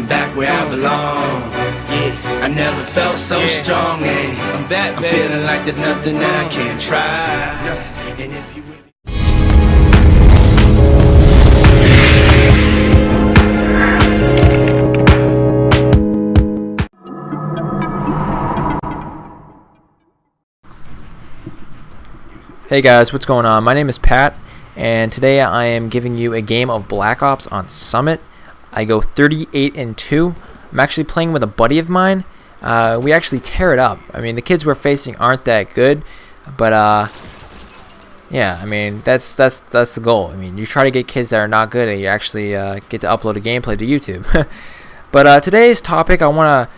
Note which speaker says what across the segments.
Speaker 1: I'm back where I belong. Yeah, I never felt so strong. I'm back, I'm feeling like there's nothing I can't try. And if you
Speaker 2: Hey guys, what's going on? My name is Pat, and today I am giving you a game of Black Ops on Summit. I go 38-2. I'm actually playing with a buddy of mine. We actually tear it up. I mean, the kids we're facing aren't that good, but yeah, I mean that's the goal. I mean, you try to get kids that are not good, and you actually get to upload a gameplay to YouTube. But today's topic, I want to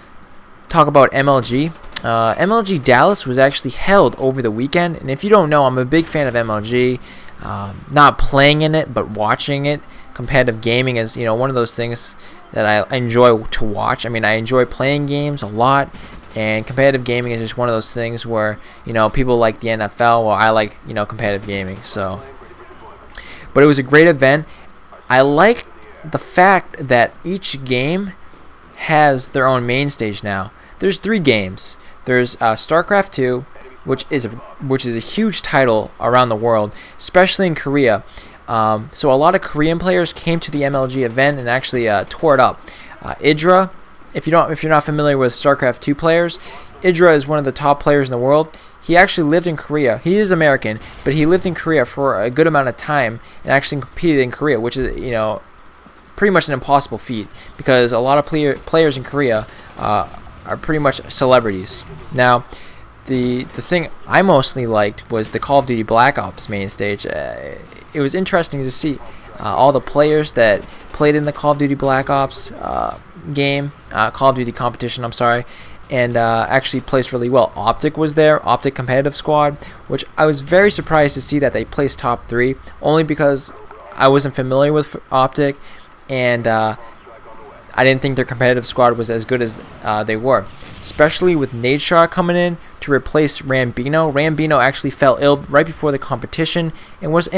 Speaker 2: talk about MLG. MLG Dallas was actually held over the weekend, and if you don't know, I'm a big fan of MLG. Not playing in it, but watching it. Competitive gaming is, one of those things that I enjoy to watch. I mean, I enjoy playing games a lot, and competitive gaming is just one of those things where, people like the NFL, well, I like, competitive gaming. So, but it was a great event. I like the fact that each game has their own main stage now. There's 3 games. There's StarCraft 2, which is a huge title around the world, especially in Korea. So a lot of Korean players came to the MLG event and actually tore it up. Idra, if you're not familiar with StarCraft 2 players, Idra is one of the top players in the world. He actually lived in Korea. He is American, but he lived in Korea for a good amount of time and actually competed in Korea, which is pretty much an impossible feat because a lot of players in Korea are pretty much celebrities. Now, the thing I mostly liked was the Call of Duty Black Ops main stage. It was interesting to see all the players that played in the Call of Duty Black Ops game, Call of Duty competition, I'm sorry, and actually placed really well. Optic was there, Optic Competitive Squad, which I was very surprised to see that they placed top 3, only because I wasn't familiar with Optic, and I didn't think their competitive squad was as good as they were, especially with Nadeshot coming in to replace Rambino. Rambino actually fell ill right before the competition and was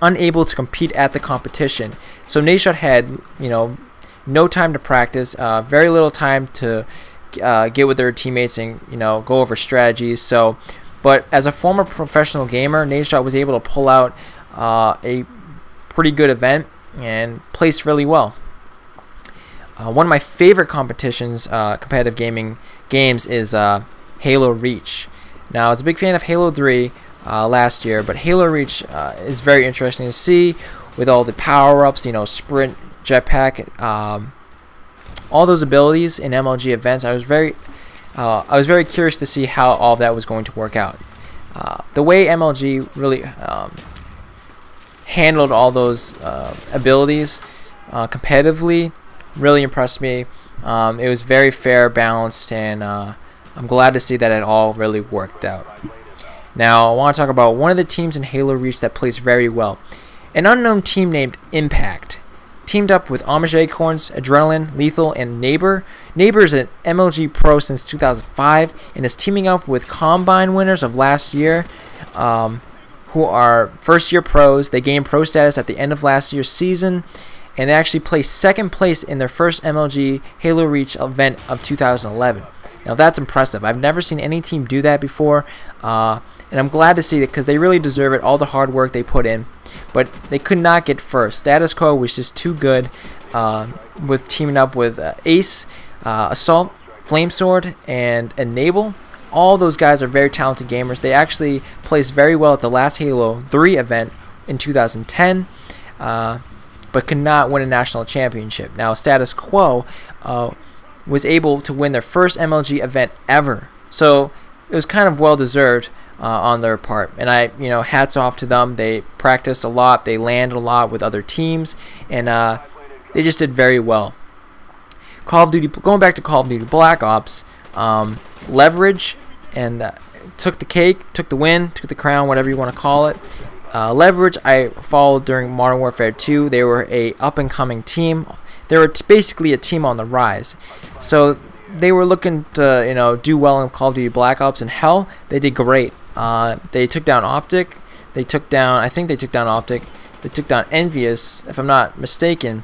Speaker 2: unable to compete at the competition. So Nadeshot had no time to practice, very little time to get with their teammates and go over strategies. So, but as a former professional gamer, Nadeshot was able to pull out a pretty good event and placed really well. One of my favorite competitions, competitive gaming games, is Halo Reach. Now, I was a big fan of Halo 3 last year, but Halo Reach is very interesting to see with all the power-ups, sprint, jetpack, all those abilities in MLG events. I was very curious to see how all of that was going to work out. The way MLG really handled all those abilities competitively really impressed me. It was very fair, balanced, and I'm glad to see that it all really worked out. Now, I want to talk about one of the teams in Halo Reach that plays very well. An unknown team named Impact teamed up with Homage Acorns, Adrenaline, Lethal, and Neighbor. Neighbor is an MLG pro since 2005 and is teaming up with Combine winners of last year, who are first-year pros. They gained pro status at the end of last year's season, and they actually placed second place in their first MLG Halo Reach event of 2011. Now that's impressive. I've never seen any team do that before, and I'm glad to see it because they really deserve it, all the hard work they put in. But they could not get first. Status Quo was just too good with teaming up with Ace, Assault, Flamesword, and Enable. All those guys are very talented gamers. They actually placed very well at the last Halo 3 event in 2010. But could not win a national championship. Now, Status Quo was able to win their first MLG event ever, so it was kind of well deserved on their part. And hats off to them. They practiced a lot, they landed a lot with other teams, and they just did very well. Call of Duty, going back to Call of Duty Black Ops, Leverage and took the cake, took the win, took the crown, whatever you want to call it. Leverage I followed during Modern Warfare 2. They were a up-and-coming team. They were basically a team on the rise. So they were looking to do well in Call of Duty Black Ops, and hell, they did great. They took down Optic. I think they took down Optic. They took down Envious, if I'm not mistaken.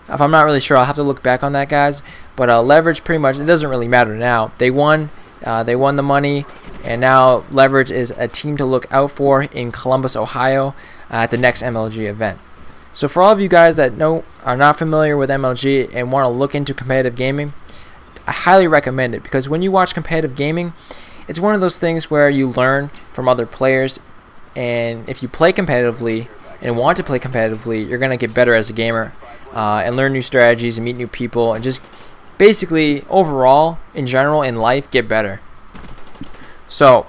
Speaker 2: If I'm not really sure, I'll have to look back on that, guys. But Leverage, pretty much, it doesn't really matter now. They won the money, and now Leverage is a team to look out for in Columbus, Ohio, at the next MLG event. So for all of you guys that are not familiar with MLG and want to look into competitive gaming, I highly recommend it, because when you watch competitive gaming, it's one of those things where you learn from other players, and if you play competitively and want to play competitively, you're going to get better as a gamer and learn new strategies and meet new people, and just basically overall, in general, in life, get better. So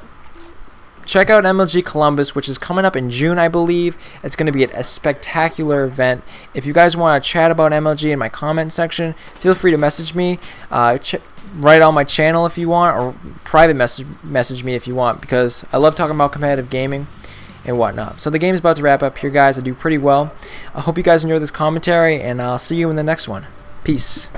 Speaker 2: check out MLG Columbus, which is coming up in June, I believe. It's going to be a spectacular event. If you guys want to chat about MLG in my comment section, feel free to message me. Write on my channel if you want, or private message me if you want, because I love talking about competitive gaming and whatnot. So the game's about to wrap up here, guys. I do pretty well. I hope you guys enjoyed this commentary, and I'll see you in the next one. Peace.